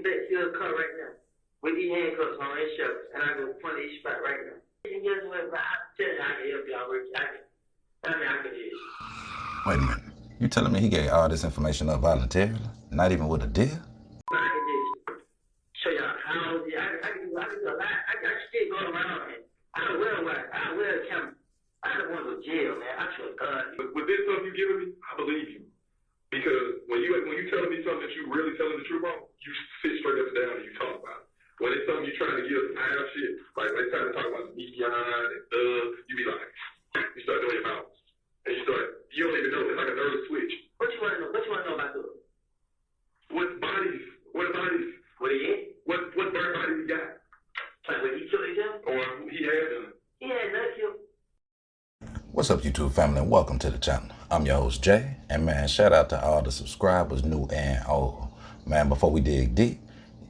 back to your car right now with these handcuffs on his shirt, and I go point his spot right now. And guess what? I'm telling you, I can help y'all with I can do this. Wait a minute. You telling me he gave all this information up voluntarily? Not even with a deal? I can just show y'all how I can do a lot. I still go around and I wear a camera. I don't want to go to jail, man. I swear to God. But with this stuff you giving me, I believe you. Because when you telling me something that you really telling the truth on, you sit straight up and down and you talk about it. When it's something you're trying to give some half shit, like when it's time to talk about the Neon and you be like, you start doing your mouth. And you don't even know, it's like a nervous switch. What you want to know? What you want to know about those? What bodies? What he is? What burnt bodies he got? Like when he killed himself? Or he had done. He had nothing killed. What's up, YouTube family, and welcome to the channel. I'm your host, Jay, and man, shout out to all the subscribers, new and old. Man, before we dig deep,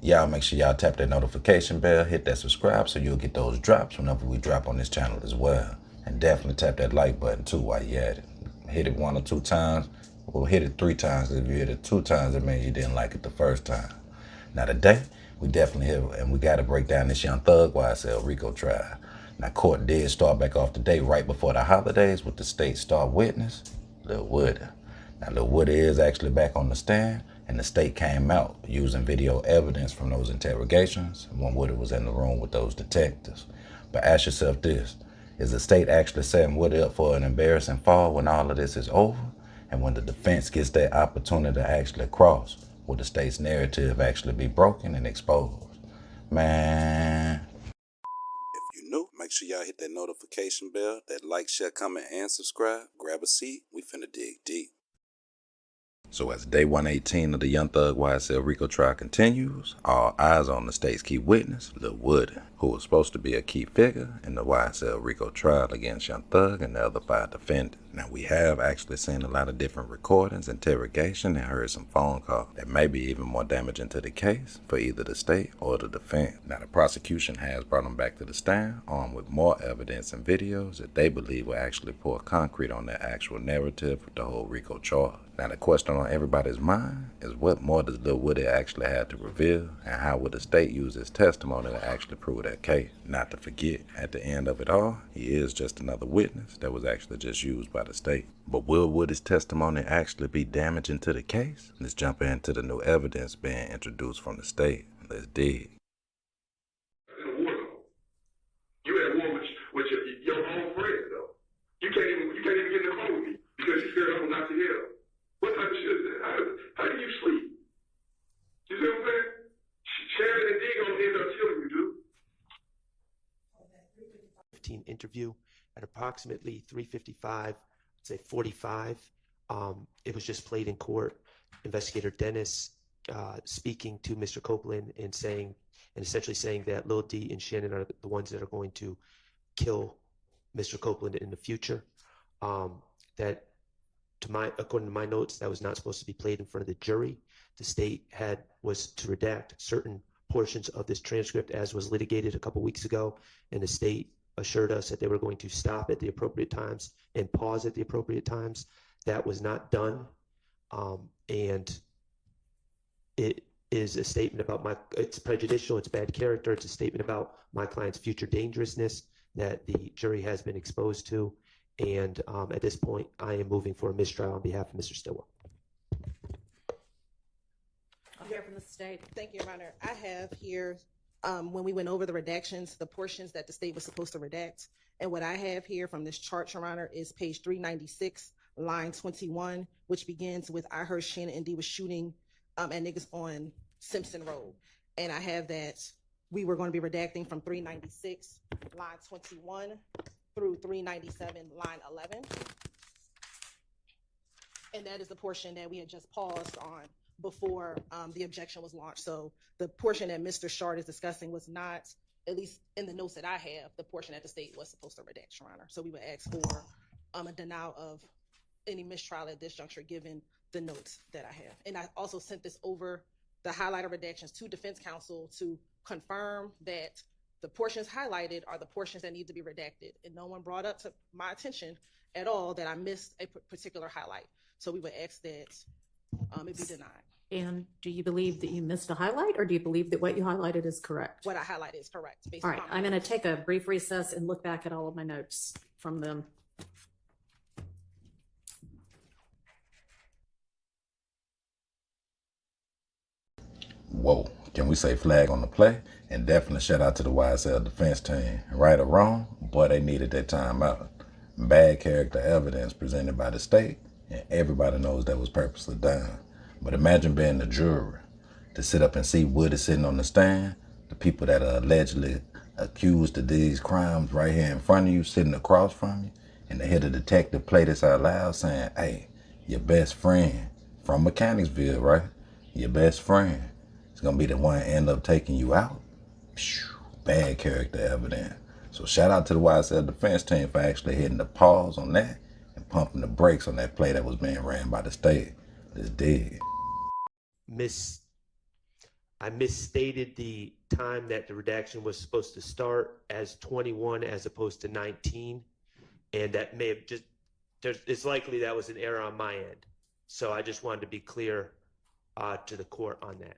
y'all make sure y'all tap that notification bell, hit that subscribe so you'll get those drops whenever we drop on this channel as well. And definitely tap that like button too while you at it. Hit it 1 or 2 times, or hit it 3 times. If you hit it 2 times, it means you didn't like it the first time. Now today, we definitely here, and we got to break down this Young Thug YSL Rico trial. Now, court did start back off today right before the holidays with the state star witness, Lil Woody. Now, Lil Woody is actually back on the stand, and the state came out using video evidence from those interrogations when Woody was in the room with those detectives. But ask yourself this, is the state actually setting Woody up for an embarrassing fall when all of this is over? And when the defense gets that opportunity to actually cross, will the state's narrative actually be broken and exposed? Man. If you're new, make sure y'all hit that notification bell, that like, share, comment, and subscribe. Grab a seat. We finna dig deep. So as day 118 of the Young Thug YSL Rico trial continues, all eyes on the state's key witness, Lil Woody, who was supposed to be a key figure in the YSL Rico trial against Young Thug and the other 5 defendants. Now, we have actually seen a lot of different recordings, interrogation, and heard some phone calls that may be even more damaging to the case for either the state or the defense. Now, the prosecution has brought them back to the stand, armed with more evidence and videos that they believe will actually pour concrete on their actual narrative with the whole Rico charge. Now, the question on everybody's mind is what more does Lil Woody actually have to reveal, and how will the state use his testimony to actually prove that case? Not to forget, at the end of it all, he is just another witness that was actually just used by the state. But will Woody's testimony actually be damaging to the case? Let's jump into the new evidence being introduced from the state. Let's dig. In a war zone. You at war with your own friends, though. You can't even get in the car with me because you scared I'm gonna knock your head off. What type of shit is that? How do you sleep? You see what I'm saying? Shannon and D gonna end up killing you, dude. 15 interview at approximately 3:55, I'd say 45. It was just played in court. Investigator Dennis speaking to Mr. Copeland and essentially saying that Lil D and Shannon are the ones that are going to kill Mr. Copeland in the future. That according to my notes, that was not supposed to be played in front of the jury. The state was to redact certain portions of this transcript as was litigated a couple weeks ago, and the state assured us that they were going to stop at the appropriate times and pause at the appropriate times. That was not done, and it is a statement about it's prejudicial, it's bad character, it's a statement about my client's future dangerousness that the jury has been exposed to. And at this point, I am moving for a mistrial on behalf of Mr. Stillwell. I'll hear from the state. Thank you, Your Honor. I have here, when we went over the redactions, the portions that the state was supposed to redact. And what I have here from this chart, Your Honor, is page 396, line 21, which begins with, I heard Shannon and D was shooting at niggas on Simpson Road. And I have that we were going to be redacting from 396, line 21, through 397, line 11. And that is the portion that we had just paused on before the objection was launched. So the portion that Mr. Shard is discussing was not, at least in the notes that I have, the portion that the state was supposed to redact, Your Honor. So we would ask for a denial of any mistrial at this juncture, given the notes that I have. And I also sent this over, the highlighted redactions, to defense counsel to confirm that the portions highlighted are the portions that need to be redacted. And no one brought up to my attention at all that I missed a particular highlight. So we would ask that it be denied. And do you believe that you missed a highlight, or do you believe that what you highlighted is correct? What I highlighted is correct. Based All right, upon I'm going to take a brief recess and look back at all of my notes from them. Whoa, can we say flag on the play? And definitely shout out to the YSL defense team. Right or wrong, boy, they needed that time out. Bad character evidence presented by the state, and everybody knows that was purposely done. But imagine being the jury, to sit up and see Woody sitting on the stand, the people that are allegedly accused of these crimes right here in front of you, sitting across from you, and to hear the detective play this out loud saying, hey, your best friend from Mechanicsville, right? Your best friend is going to be the one end up taking you out. Bad character evidence. So shout out to the YSL defense team for actually hitting the pause on that and pumping the brakes on that play that was being ran by the state. It's dead. I misstated the time that the redaction was supposed to start as 21 as opposed to 19. And that may have it's likely that was an error on my end. So I just wanted to be clear to the court on that.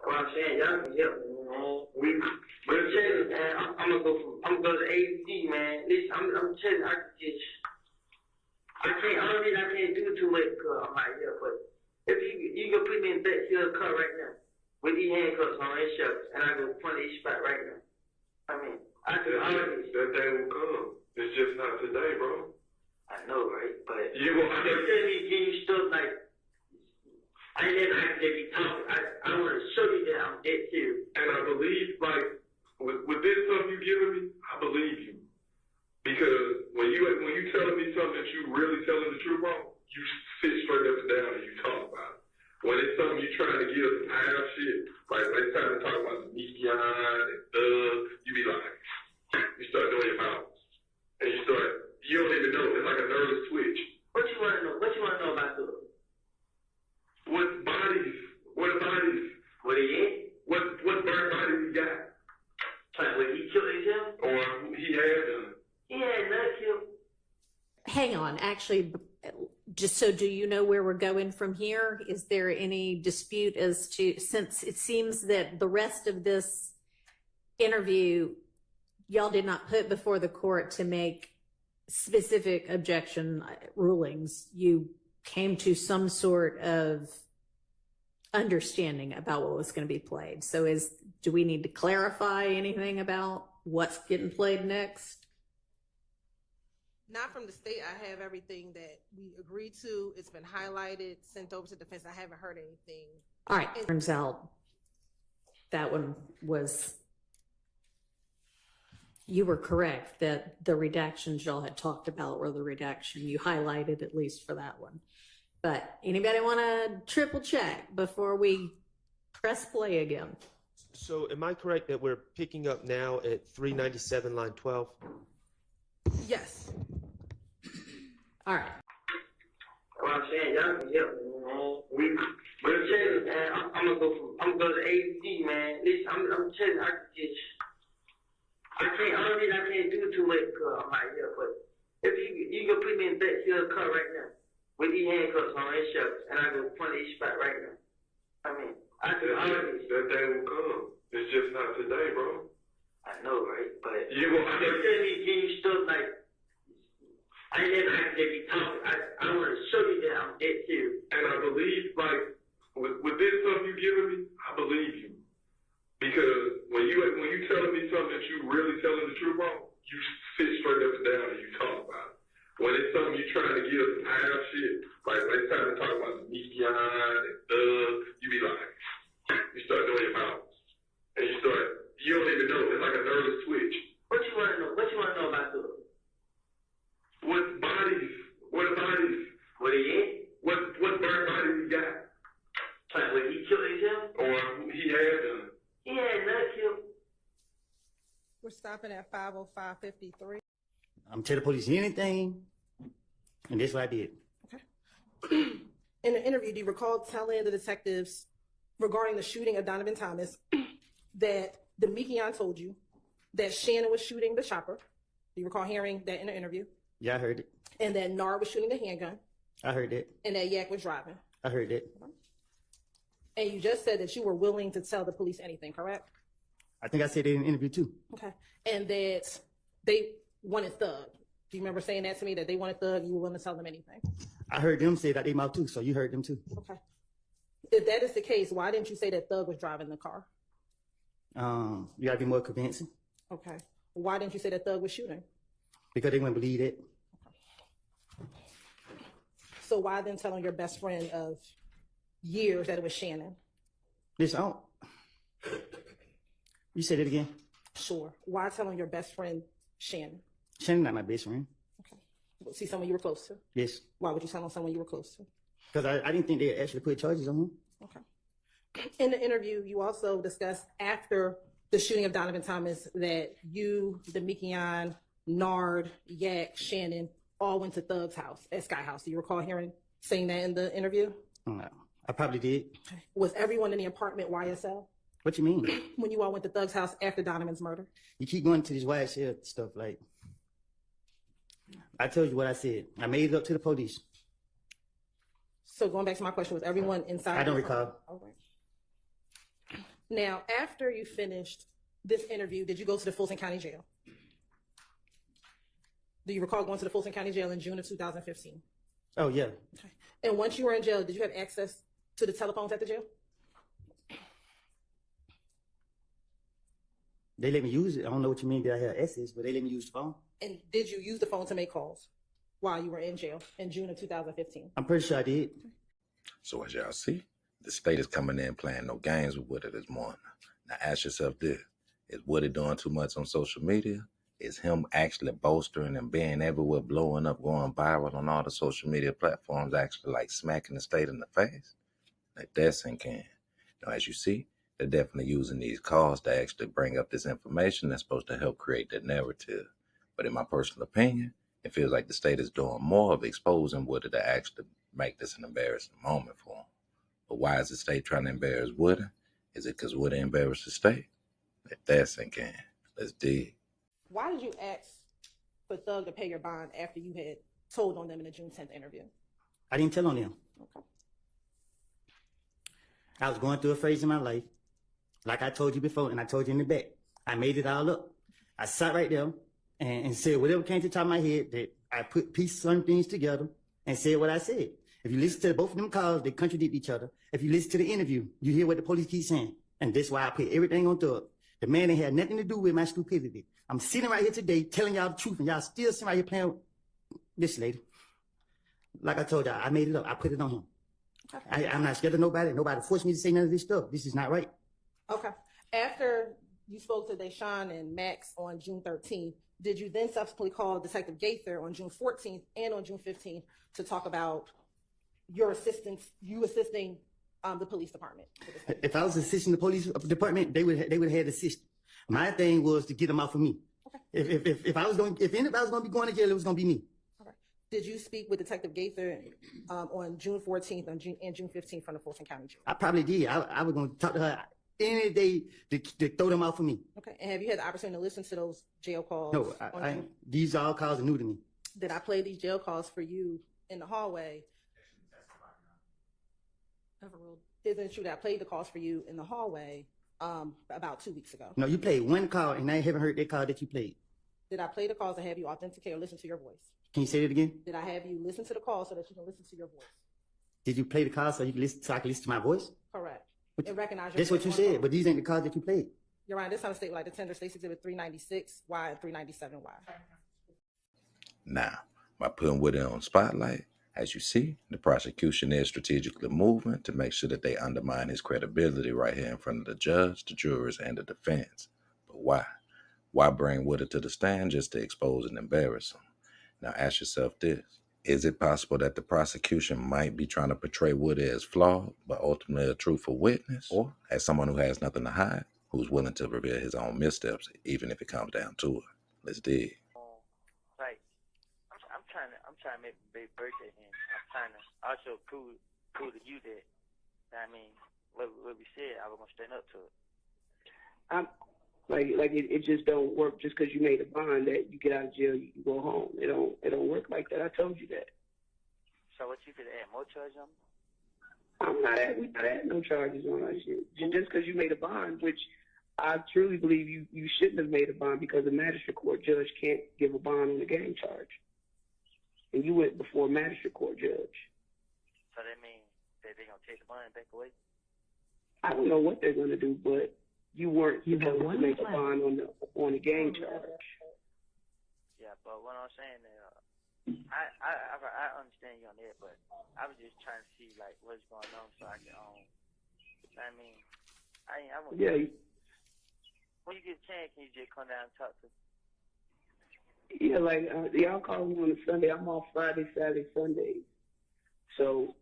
What I'm saying, y'all can help me, man. We're telling, man. I'm gonna go to AZ, man. Listen, I'm telling you, I can't do too much because I'm out here, but if you can put me in backfield car right now with these handcuffs on and shovels, and I go front of each spot right now. I mean, I could already. That day will come. It's just not today, bro. I know, right? But You gonna I'm just telling you, give you stuff like. I never actually be talking. I want to show you that I'm dead serious. And I believe, like, with this stuff you giving me, I believe you. Because when you telling me something that you really telling the truth on, you sit straight up and down and you talk about it. When it's something you trying to give some half shit, like when it's time to talk about the Neon and you be like, you start doing your mouth. And you don't even know. It's like a nervous twitch. What you want to know? What you want to know about this? What bodies? What bodies? What he in? What burnt bodies he got? Like, what he killed himself? Or he had them? He had not killed. Hang on, actually, just so do you know where we're going from here? Is there any dispute as to, since it seems that the rest of this interview, y'all did not put before the court to make specific objection rulings, you came to some sort of understanding about what was going to be played. So do we need to clarify anything about what's getting played next? Not from the state. I have everything that we agreed to. It's been highlighted, sent over to defense. I haven't heard anything. All right. Turns out that one was, you were correct that the redactions y'all had talked about were the redaction you highlighted, at least for that one. But anybody want to triple check before we press play again? So am I correct that we're picking up now at 397 line 12? Yes. All right. What I'm saying, y'all can help me, man. We're telling, man. I'm gonna go to AZ, man. Listen, I'm telling you, I can't do too much because I'm out here, but if you can put me in backfield car right now with these handcuffs on and shovels, and I go front of each spot right now. I mean, I could already. That day will come. It's just not today, bro. I know, right? But You gonna I'm just telling you, give you stuff like. I never actually be talking. I want to show you that I'm dead serious. And I believe, like, with this stuff you giving me, I believe you. Because when you telling me something that you really telling the truth on, you sit straight up and down and you talk about it. When it's something you trying to give some half shit, like when it's time to talk about the Neon and you be like, you start doing your mouth. And you don't even know. It's like a nervous twitch. What you want to know? What you want to know about this? What bodies? What bodies? What he in? What burnt bodies he got? Like, what he killed himself? Or he had them? He had not killed. We're stopping at 5:05:53. I'm tell the police anything, and that's what I did. In the interview, do you recall telling the detectives regarding the shooting of Donovan Thomas that the Mikion told you that Shannon was shooting the chopper? Do you recall hearing that in the interview? Yeah, I heard it. And that Nar was shooting the handgun, I heard it. and that Yak was driving? I heard that. And you just said that you were willing to tell the police anything, correct? I think I said that in an interview too. Okay. And that they wanted Thug. Do you remember saying that to me, that they wanted Thug, you were willing to tell them anything? I heard them say that they mouth too, so you heard them too. Okay. If that is the case, why didn't you say that Thug was driving the car? You gotta be more convincing. Okay. Why didn't you say that Thug was shooting? Because they wouldn't believe it. So why then telling your best friend of years that it was Shannon? Listen, I don't... You said it again? Sure. Why telling your best friend Shannon? Shannon not my best friend. Okay. See someone you were close to? Yes. Why would you tell on someone you were close to? Because I didn't think they actually put charges on him. Okay. In the interview, you also discussed after the shooting of Donovan Thomas that you, Demikian, Nard, Yak, Shannon, all went to Thug's house at Sky House. Do you recall saying that in the interview? I probably did. Was everyone in the apartment YSL What you mean? when you all went to Thug's house after Donovan's murder? You keep going to this YSL stuff like... I told you what I said. I made it up to the police. So going back to my question, was everyone inside? I don't recall. All right. Now, after you finished this interview, did you go to the Fulton County Jail? Do you recall going to the Fulton County Jail in June of 2015? Oh, yeah. Okay. And once you were in jail, did you have access to the telephones at the jail? They let me use it. I don't know what you mean. Did I have access? But they let me use the phone. And did you use the phone to make calls while you were in jail in June of 2015? I'm pretty sure I did. So as y'all see, the state is coming in playing no games with Woody this morning. Now ask yourself this: is Woody doing too much on social media? Is him actually bolstering and being everywhere, blowing up, going viral on all the social media platforms, actually like smacking the state in the face? Like that sink in. Now as you see, they're definitely using these calls to actually bring up this information that's supposed to help create that narrative. But in my personal opinion, it feels like the state is doing more of exposing Woody to actually make this an embarrassing moment for him. But why is the state trying to embarrass Woody? Is it because Woody embarrassed the state? Let that sink in. Let's dig. Why did you ask for Thug to pay your bond after you had told on them in the June 10th interview? I didn't tell on them. Okay. I was going through a phase in my life, like I told you before, and I told you in the back. I made it all up. I sat right there and said whatever came to the top of my head, that I put certain things together and said what I said. If you listen to both of them calls, they contradict each other. If you listen to the interview, you hear what the police keep saying. And that's why I put everything on Thug. The man ain't had nothing to do with my stupidity. I'm sitting right here today telling y'all the truth, and y'all still sitting right here playing with this lady. Like I told y'all, I made it up. I put it on him. Okay. I'm not scared of nobody. Nobody forced me to say none of this stuff. This is not right. Okay. After you spoke to Deshaun and Max on June 13th, did you then subsequently call Detective Gaither on June 14th and on June 15th to talk about your assistance, you assisting the police department? If I was assisting the police department, they would have had assistance. My thing was to get them off of me. Okay. If anybody was going to be going to jail, it was going to be me. Okay. Did you speak with Detective Gaither on June 14th and June 15th from the Fulton County Jail? I probably did. I was going to talk to her any day to throw them off of me. Okay. And have you had the opportunity to listen to those jail calls? No, these all calls are new to me. Did I play these jail calls for you in the hallway? Overruled. Isn't it true that I played the calls for you in the hallway about 2 weeks ago? No, you played one call, and I haven't heard that call that you played. Did I play the calls and have you authenticate or listen to your voice? Can you say that again? Did I have you listen to the call so that you can listen to your voice? Did you play the call so you can listen, so I can listen to my voice? Correct. And recognize your That's what you said, call. but these ain't the calls that you played. You're right. This time state like the tender states exhibit 396Y and 397Y. Now, by putting Woody on spotlight, as you see, the prosecution is strategically moving to make sure that they undermine his credibility right here in front of the judge, the jurors, and the defense. But why? Why bring Woody to the stand just to expose and embarrass him? Now ask yourself this. Is it possible that the prosecution might be trying to portray Woody as flawed, but ultimately a truthful witness? Or as someone who has nothing to hide, who's willing to reveal his own missteps, even if it comes down to it? Let's dig. Like, I'm trying to make a big birthday, and I'm trying to also prove to you that, I mean, what we said, I was going to stand up to it. It just don't work just because you made a bond that you get out of jail, you can go home. It don't work like that. I told you that. So what, you could add more charges on me? We not at no charges on our shit. Just because you made a bond, which I truly believe you shouldn't have made a bond because the magistrate court judge can't give a bond on a gang charge. And you went before a magistrate court judge. So that means that they're going to take the bond back away? I don't know what they're going to do, but you weren't supposed to make a bond on the gang charge. Yeah, but what I'm saying is, I understand you on that, but I was just trying to see, like, what's going on so I can, I mean, I want Yeah. When you get a chance, can you just come down and talk to me? Yeah, like, y'all call me on a Sunday. I'm off Friday, Saturday, Sundays. So,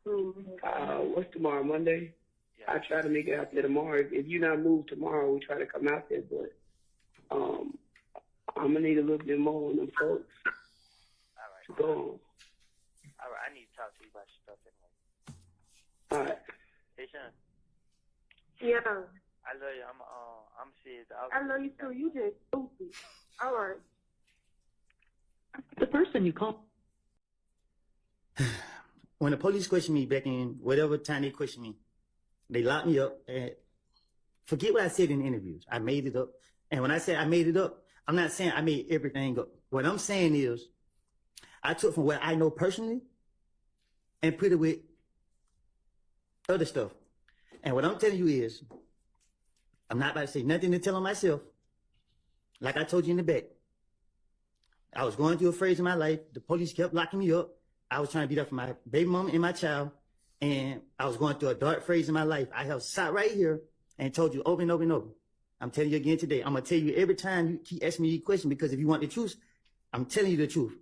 what's tomorrow, Monday? Yeah. I try to make it out there tomorrow. If you're not moved tomorrow, we try to come out there, but I'm going to need a little bit more on them folks. All right. To go on. All right, I need to talk to you about your stuff anyway. All right. Hey, Sean. Yeah. I love you. I'm serious. I love you too. You just stupid. All right. The person you call. When the police question me back in whatever time they question me, they lock me up. And forget what I said in the interviews. I made it up. And when I say I made it up, I'm not saying I made everything up. What I'm saying is I took from what I know personally and put it with other stuff. And what I'm telling you is I'm not about to say nothing to tell on myself. Like I told you in the back. I was going through a phase in my life. The police kept locking me up. I was trying to be there for my baby mama and my child. And I was going through a dark phase in my life. I have sat right here and told you over and over and over. I'm telling you again today. I'm going to tell you every time you keep asking me these questions because if you want the truth, I'm telling you the truth.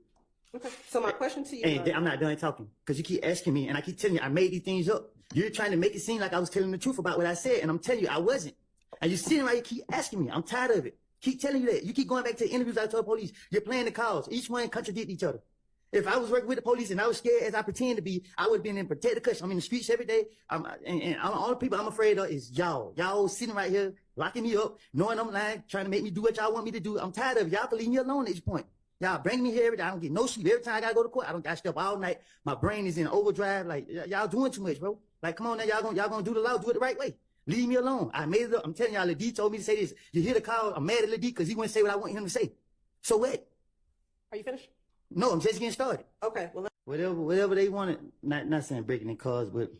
Okay. So my question to you. And I'm not done talking because you keep asking me and I keep telling you I made these things up. You're trying to make it seem like I was telling the truth about what I said. And I'm telling you I wasn't. And you're sitting right here, keep asking me. I'm tired of it. Keep telling you that. You keep going back to the interviews I told police. You're playing the calls. Each one contradict each other. If I was working with the police and I was scared as I pretend to be, I would have been in protective custody. I'm in the streets every day. All the people I'm afraid of is y'all. Y'all sitting right here, locking me up, knowing I'm lying, trying to make me do what y'all want me to do. I'm tired of it. Y'all can leave me alone at this point. Y'all bring me here every day. I don't get no sleep. Every time I gotta go to court, I stay up all night. My brain is in overdrive. Like, y'all doing too much, bro. Like, come on now, y'all gonna do the law, do it the right way. Leave me alone. I made it up. I'm telling y'all, Lil D told me to say this. You hear the call, I'm mad at Lil D because he wouldn't say what I want him to say. So what? Are you finished? No, I'm just getting started. Okay. Well, Whatever they wanted, not saying breaking their cars, but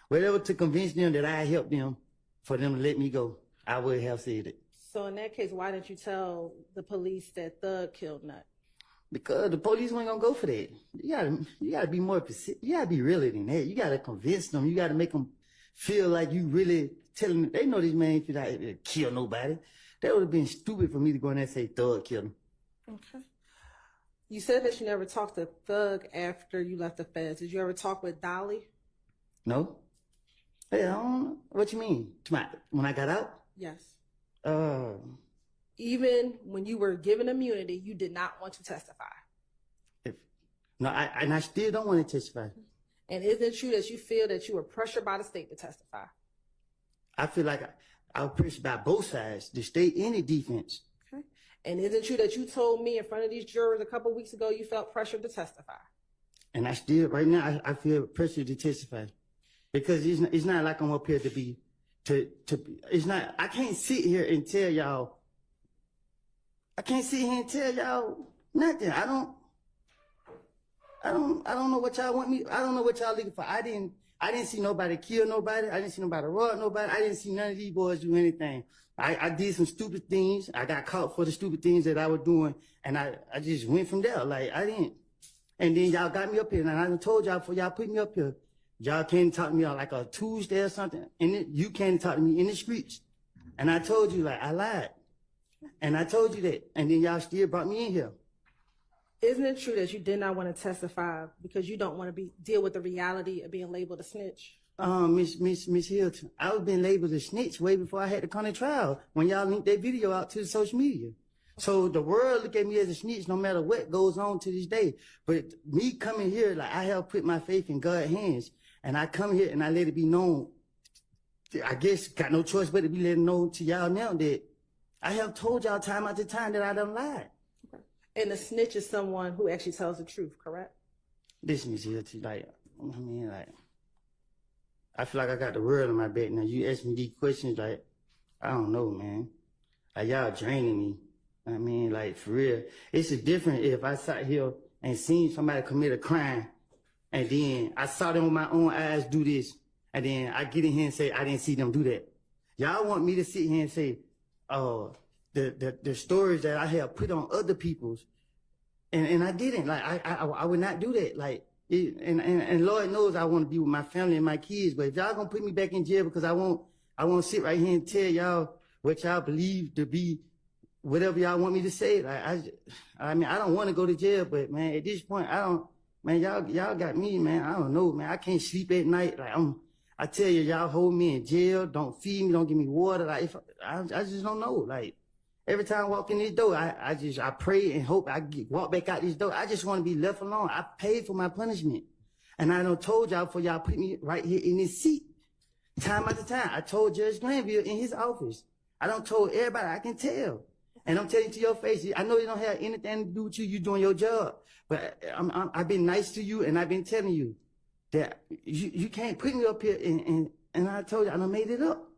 whatever to convince them that I helped them for them to let me go, I would have said it. so in that case, why didn't you tell the police that Thug killed Nut? Because the police weren't gonna go for that. You gotta be more specific. You gotta be realer than that. You gotta convince them. You gotta make them feel like you really telling them. They know this man ain't out to kill nobody. That would have been stupid for me to go in there and say Thug killed him. Okay. You said that you never talked to Thug after you left the feds. Did you ever talk with Dolly? No. Hey, I don't know. What you mean? When I got out? Yes. Even when you were given immunity, you did not want to testify. I still don't want to testify. And isn't it true that you feel that you were pressured by the state to testify? I feel like I was pressured by both sides, the state and the defense. Okay. And isn't it true that you told me in front of these jurors a couple of weeks ago you felt pressured to testify? And I still, right now, I feel pressured to testify. Because it's not like I'm up here it's not, I can't sit here and tell y'all, nothing. I don't know what y'all want me, I don't know what y'all looking for. I didn't see nobody kill nobody. I didn't see nobody rob nobody. I didn't see none of these boys do anything. I did some stupid things. I got caught for the stupid things that I was doing. And I just went from there. Like, I didn't. And then y'all got me up here. And I told y'all before y'all put me up here, y'all can't talk to me on like a Tuesday or something. And you can't talk to me in the streets. And I told you, like, I lied. And I told you that. And then y'all still brought me in here. Isn't it true that you did not want to testify because you don't want to deal with the reality of being labeled a snitch? Miss Hilton, I was being labeled a snitch way before I had to come to trial when y'all linked that video out to the social media. So the world look at me as a snitch no matter what goes on to this day. But me coming here, like, I have put my faith in God's hands. And I come here and I let it be known. I guess got no choice but to be letting know to y'all now that I have told y'all time after time that I done lied. Okay. And the snitch is someone who actually tells the truth, correct? Listen, Miss Hilton, I feel like I got the world on my back now. You ask me these questions, like, I don't know, man. Like, y'all draining me. I mean, like, for real. It's a different if I sat here and seen somebody commit a crime, and then I saw them with my own eyes do this, and then I get in here and say, I didn't see them do that. Y'all want me to sit here and say, the stories that I have put on other people's, and I didn't. Like, I would not do that. Like, and Lord knows I want to be with my family and my kids, but if y'all gonna put me back in jail because I won't sit right here and tell y'all what y'all believe to be whatever y'all want me to say. Like, I mean, I don't want to go to jail, but man, at this point, I don't, man, y'all got me, man. I don't know, man. I can't sleep at night. Like, I tell you, y'all hold me in jail, don't feed me, don't give me water. Like, I just don't know. Like, every time I walk in this door, I pray and hope walk back out this door. I just want to be left alone. I paid for my punishment. And I done told y'all before y'all put me right here in this seat. Time after time. I told Judge Glanville in his office. I done told everybody, I can tell. And I'm telling you to your face, I know it don't have anything to do with you. You doing your job. But I've been nice to you, and I've been telling you that you can't put me up here, and I told you, I done made it up.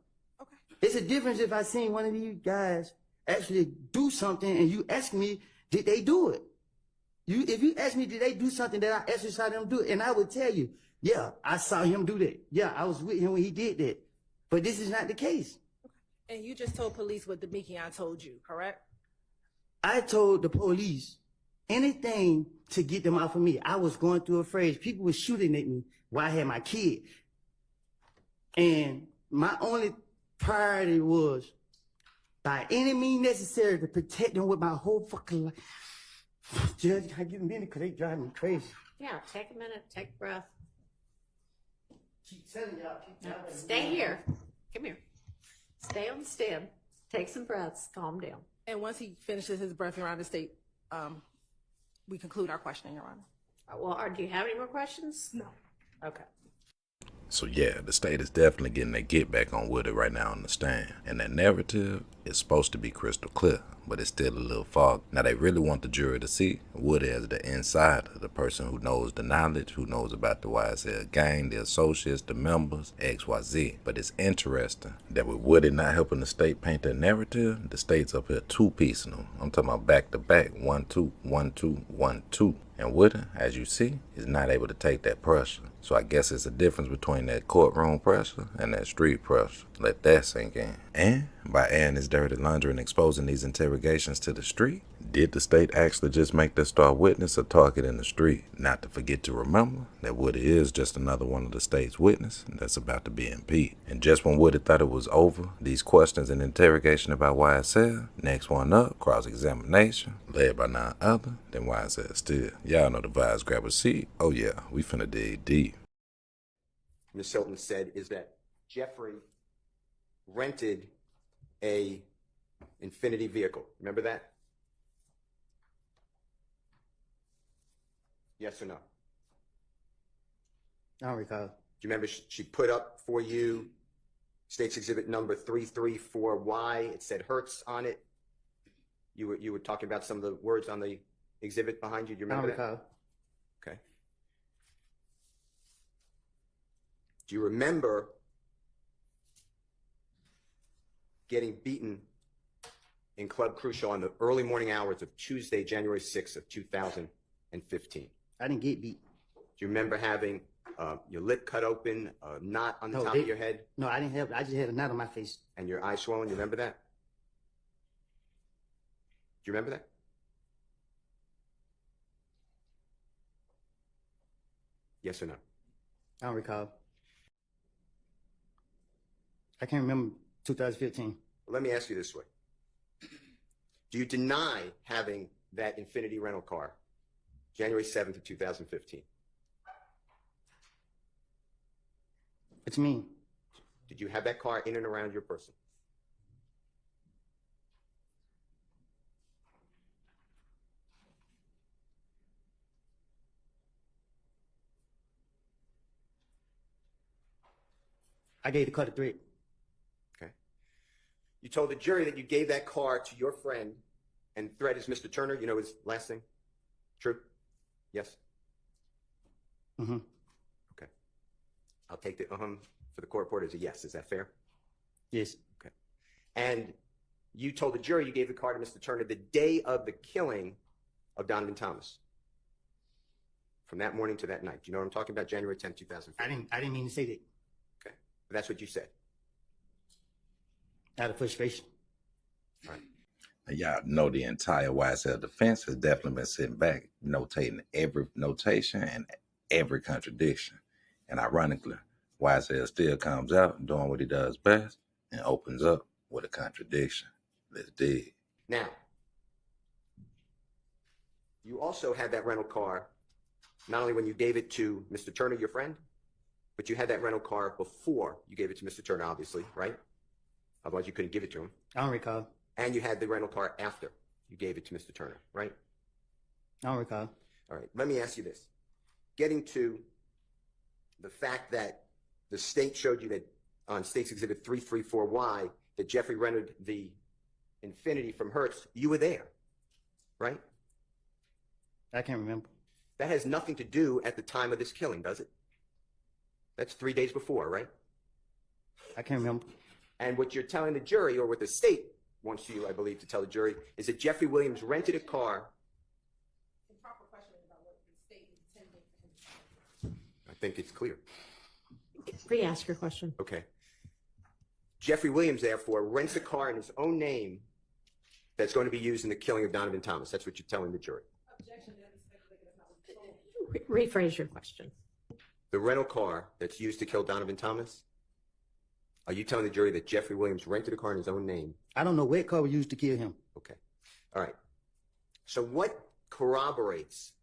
Okay. It's a difference if I seen one of these guys actually do something, and you ask me, did they do it? If you ask me, did they do something that I actually saw them do it, and I would tell you, yeah, I saw him do that. Yeah, I was with him when he did that. But this is not the case. And you just told police what Demekion told you, correct? I told the police anything to get them off of me. I was going through a phase. People were shooting at me while I had my kid. And my only priority was, by any means necessary, to protect them with my whole fucking life. Judge, I give them a minute because they drive me crazy. Yeah, take a minute, take a breath. Keep telling y'all. Stay here. Come here. Stay on the stand. Take some breaths. Calm down. And once he finishes his breath, Your Honor, state, we conclude our questioning, Your Honor. Well, do you have any more questions? No. Okay. So yeah, the state is definitely getting their get back on Woody right now on the stand. And that narrative is supposed to be crystal clear, but it's still a little foggy. Now they really want the jury to see Woody as the insider, the person who knows the knowledge, who knows about the YSL gang, the associates, the members, XYZ. But it's interesting that with Woody not helping the state paint that narrative, the state's up here two-piecing them. I'm talking about back-to-back, 1-2, 1-2, 1-2. And Woody, as you see, is not able to take that pressure. So I guess it's a difference between that courtroom pressure and that street pressure. Let that sink in. And by airing this dirty laundry and exposing these interrogations to the street, did the state actually just make their star witness a target in the street? Not to forget to remember that Woody is just another one of the state's witnesses that's about to be impeached. And just when Woody thought it was over, these questions and interrogation about YSL, next one up, cross-examination, led by none other than YSL still. Y'all know the vibes, grab a seat. Oh yeah, we finna dig deep. Ms. Hilton said is that Jeffrey rented a Infinity vehicle. Remember that? Yes or no? I don't recall. Do you remember she put up for you State's Exhibit number 334Y? It said Hertz on it. You were talking about some of the words on the exhibit behind you. Do you remember that? I don't recall. Okay. Do you remember getting beaten in Club Crucial on the early morning hours of Tuesday, January 6th of 2015? I didn't get beat. Do you remember having your lip cut open, a knot on the top of your head? No, I didn't have. I just had a knot on my face. And your eyes swollen? You remember that? Do you remember that? Yes or no? I don't recall. I can't remember 2015. Well, let me ask you this way. Do you deny having that Infinity rental car January 7th of 2015? What you mean? Did you have that car in and around your person? I gave the car to Threat. Okay. You told the jury that you gave that car to your friend, and Threat is Mr. Turner. You know his last name? True? Yes? Mm-hmm. Okay. I'll take the for the court reporter is a yes. Is that fair? Yes. Okay. And you told the jury you gave the car to Mr. Turner the day of the killing of Donovan Thomas. From that morning to that night. Do you know what I'm talking about? January 10th, 2015. I didn't mean to say that. Okay. But that's what you said. Out of frustration. All right. And y'all know the entire YSL defense has definitely been sitting back, notating every notation and every contradiction. And ironically, YSL still comes out doing what he does best and opens up with a contradiction. Let's dig. Now, you also had that rental car, not only when you gave it to Mr. Turner, your friend, but you had that rental car before you gave it to Mr. Turner, obviously, right? Otherwise, you couldn't give it to him. I don't recall. And you had the rental car after you gave it to Mr. Turner, right? I don't recall. All right, let me ask you this. Getting to the fact that the state showed you that on State's Exhibit 334Y that Jeffrey rented the Infiniti from Hertz, you were there, right? I can't remember. That has nothing to do at the time of this killing, does it? That's 3 days before, right? I can't remember. And what you're telling the jury, or what the state wants you, I believe, to tell the jury, is that Jeffrey Williams rented a car. I think it's clear. Re-ask your question. Okay. Jeffrey Williams, therefore, rents a car in his own name that's going to be used in the killing of Donovan Thomas. That's what you're telling the jury. Rephrase your question. The rental car that's used to kill Donovan Thomas, are you telling the jury that Jeffrey Williams rented a car in his own name? I don't know what car was used to kill him. Okay. All right. So what corroborates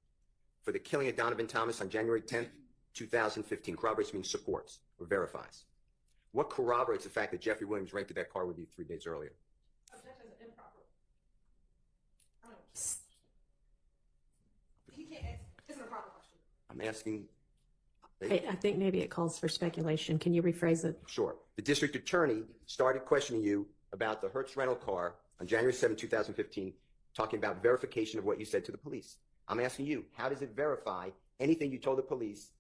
for the killing of Donovan Thomas on January 10th, 2015? Corroborates means supports or verifies. What corroborates the fact that Jeffrey Williams rented that car with you 3 days earlier? Objection is improper. He can't ask. It's an improper question. I'm asking. I think maybe it calls for speculation. Can you rephrase it? Sure. The district attorney started questioning you about the Hertz rental car on January 7, 2015, talking about verification of what you said to the police. I'm asking you, how does it verify anything you told the police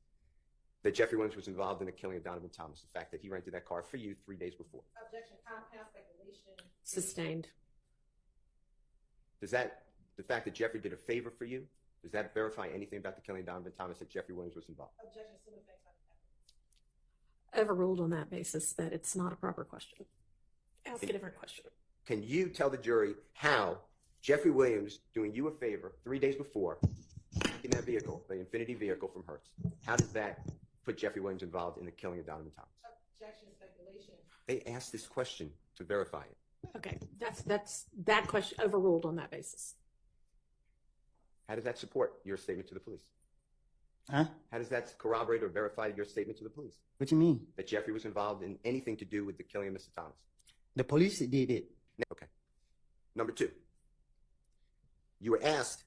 that Jeffrey Williams was involved in the killing of Donovan Thomas, the fact that he rented that car for you 3 days before? Objection, compound speculation. Sustained. Does that, the fact that Jeffrey did a favor for you, does that verify anything about the killing of Donovan Thomas that Jeffrey Williams was involved? Objection, assume effects on Overruled on that basis that it's not a proper question. Ask a different question. Can you tell the jury how Jeffrey Williams, doing you a favor 3 days before, in that vehicle, the Infiniti vehicle from Hertz, how does that put Jeffrey Williams involved in the killing of Donovan Thomas? objection, speculation. They asked this question to verify it. Okay, that's that question overruled on that basis. How does that support your statement to the police? Huh? How does that corroborate or verify your statement to the police? What you mean? That Jeffrey was involved in anything to do with the killing of Mr. Thomas? The police did it. Okay. Number two, you were asked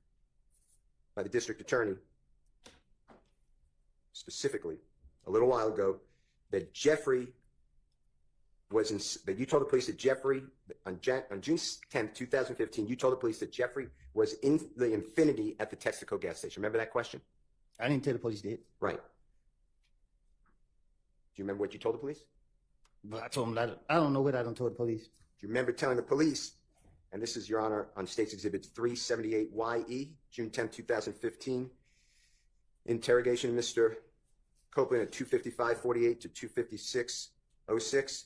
by the district attorney specifically a little while ago that Jeffrey was in, that you told the police that Jeffrey, on June 10th, 2015, you told the police that Jeffrey was in the Infiniti at the Texaco gas station. Remember that question? I didn't tell the police did. Right. Do you remember what you told the police? But I told them that I don't know what I done told the police. Do you remember telling the police, and this is, Your Honor, on State's Exhibit 378YE, June 10, 2015, interrogation of Mr. Copeland at 255:48 to 256:06.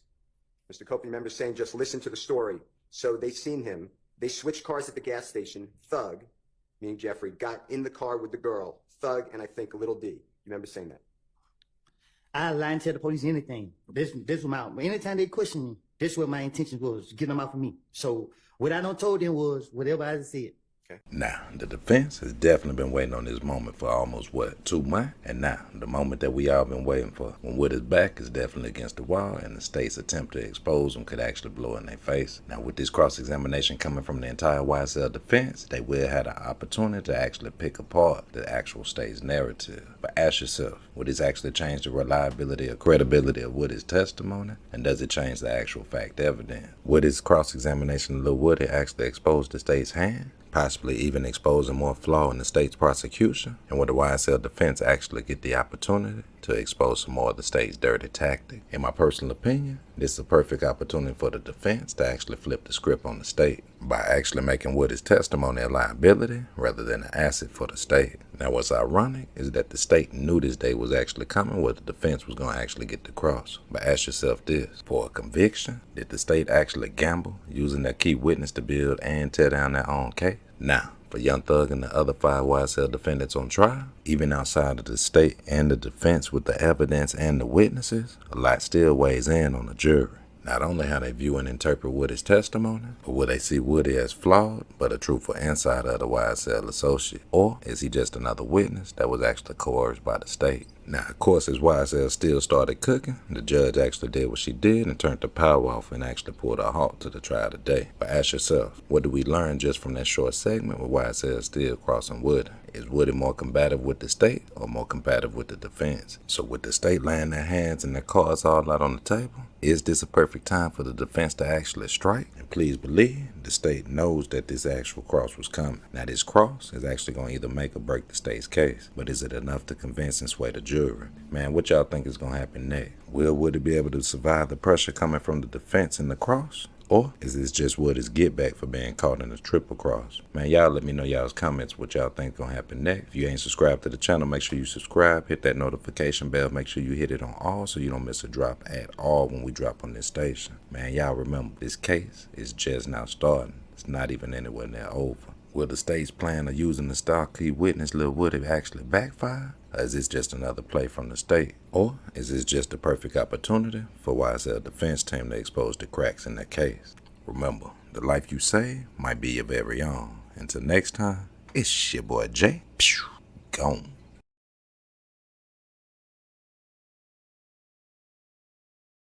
Mr. Copeland, remember saying, just listen to the story. So they seen him. They switched cars at the gas station. Thug, meaning Jeffrey, got in the car with the girl. Thug and I think Little D. You remember saying that? I lie and tell the police anything. This was my, anytime they question me, this is what my intention was, get them out of me. So what I done told them was whatever I said. Now, the defense has definitely been waiting on this moment for almost, 2 months? And now, the moment that we all been waiting for, when Woody's back is definitely against the wall and the state's attempt to expose him could actually blow in their face. Now, with this cross-examination coming from the entire YSL defense, they will have the opportunity to actually pick apart the actual state's narrative. But ask yourself, would this actually change the reliability or credibility of Woody's testimony? And does it change the actual fact evidence? Would this cross-examination of Lil Woody actually expose the state's hand? possibly even exposing more flaw in the state's prosecution? And would the YSL defense actually get the opportunity to expose some more of the state's dirty tactic? In my personal opinion, this is a perfect opportunity for the defense to actually flip the script on the state by actually making Woody's testimony a liability rather than an asset for the state. Now, what's ironic is that the state knew this day was actually coming where the defense was going to actually get the cross. But ask yourself this, for a conviction, did the state actually gamble using their key witness to build and tear down their own case? Now, for Young Thug and the other 5 YSL defendants on trial, even outside of the state and the defense with the evidence and the witnesses, a lot still weighs in on the jury. Not only how they view and interpret Woody's testimony, but will they see Woody as flawed, but a truthful insider of the YSL associate? Or is he just another witness that was actually coerced by the state? Now, of course, as YSL still started cooking, the judge actually did what she did and turned the power off and actually pulled a halt to the trial today. But ask yourself, what do we learn just from that short segment with YSL still crossing Woody? Is Woody more combative with the state or more combative with the defense? So with the state laying their hands and their cards all out on the table, is this a perfect time for the defense to actually strike? And please believe, the state knows that this actual cross was coming. Now this cross is actually going to either make or break the state's case, but is it enough to convince and sway the jury? Man, what y'all think is going to happen next? Will Woody be able to survive the pressure coming from the defense and the cross? Or is this just Woody's get back for being caught in a triple cross? Man, y'all let me know y'all's comments what y'all think gonna happen next. If you ain't subscribed to the channel, make sure you subscribe, hit that notification bell, make sure you hit it on all so you don't miss a drop at all when we drop on this station. Man, y'all remember, this case is just now starting. It's not even anywhere near over. Will the state's plan of using the star key witness Lil Woody actually backfire? Or is this just another play from the state? Or is this just a perfect opportunity for YSL defense team to expose the cracks in their case? Remember, the life you save might be your very own. Until next time, it's your boy Jay. Gone.